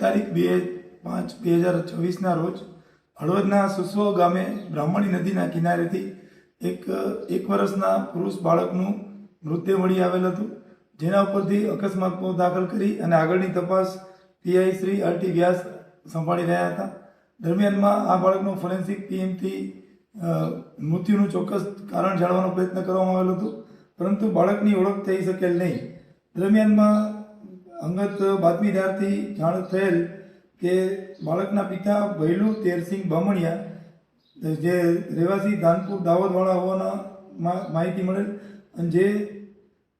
તારીખ 2/5/2026ના રોજ હળવદના સુસવો ગામે બ્રાહ્મણી નદીના કિનારેથી એક વર્ષના પુરુષ બાળકનું મૃતદેહ મળી આવેલ હતું, જેના ઉપરથી અકસ્માતનો દાખલ કરી અને આગળની તપાસ પીઆઈ શ્રી આરટી વ્યાસ સંભાળી રહ્યા હતા. દરમિયાનમાં આ બાળકનું ફોરેન્સિક ટીમથી મૃત્યુનું ચોક્કસ કારણ જાણવાનો પ્રયત્ન કરવામાં આવેલો હતો, પરંતુ બાળકની ઓળખ થઈ શકેલ નહીં. દરમિયાનમાં અંગત બાતમીદારથી જાણ થયેલ કે બાળકના પિતા ભૈલુ તેરસિંહ બામણિયા, જે રહેવાસી ધાનપુર દાહોદવાળા હોવાના માહિતી મળેલ અને જે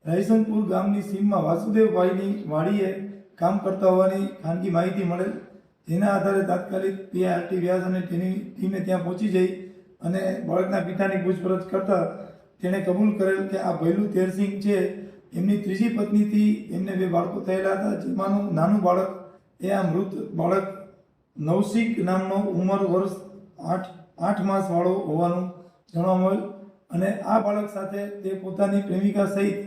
રાયસનપુર ગામની સીમમાં વાસુદેવભાઈની વાડીએ કામ કરતા હોવાની ખાનગી માહિતી મળેલ. જેના આધારે તાત્કાલિક પીઆઈ આરટી વ્યાસ અને તેની ટીમે ત્યાં પહોંચી જઈ અને બાળકના પિતાની પૂછપરછ કરતા તેણે કબૂલ કરેલ કે આ ભૈલુ તેરસિંહ છે એમની ત્રીજી પત્નીથી એમને 2 બાળકો થયેલા હતા, જેમાંનું નાનું બાળક એ આ મૃત બાળક નવશિક નામનો ઉંમર વર્ષ 8 માસવાળો હોવાનું જાણવા મળેલ. અને આ બાળક સાથે તે પોતાની પ્રેમિકા સહિત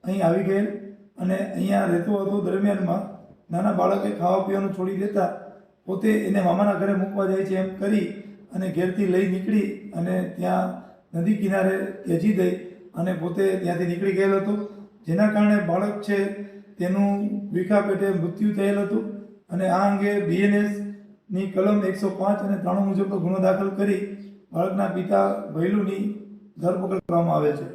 અહીં આવી ગયેલ અને અહીંયા રહેતો હતો. દરમિયાનમાં નાના બાળકે ખાવા પીવાનું છોડી દેતા પોતે એને મામાના ઘરે મૂકવા જાય છે એમ કરી અને ઘેરથી લઈ નીકળી અને ત્યાં નદી કિનારે ત્યજી દઈ અને પોતે ત્યાંથી નીકળી ગયેલ હતો, જેના કારણે બાળક છે તેનું વિખા પેટે મૃત્યુ થયેલ હતું. અને આ અંગે BNSની કલમ 105 અને 93 મુજબનો ગુનો દાખલ કરી બાળકના પિતા ભૈલુની ધરપકડ કરવામાં આવે છે.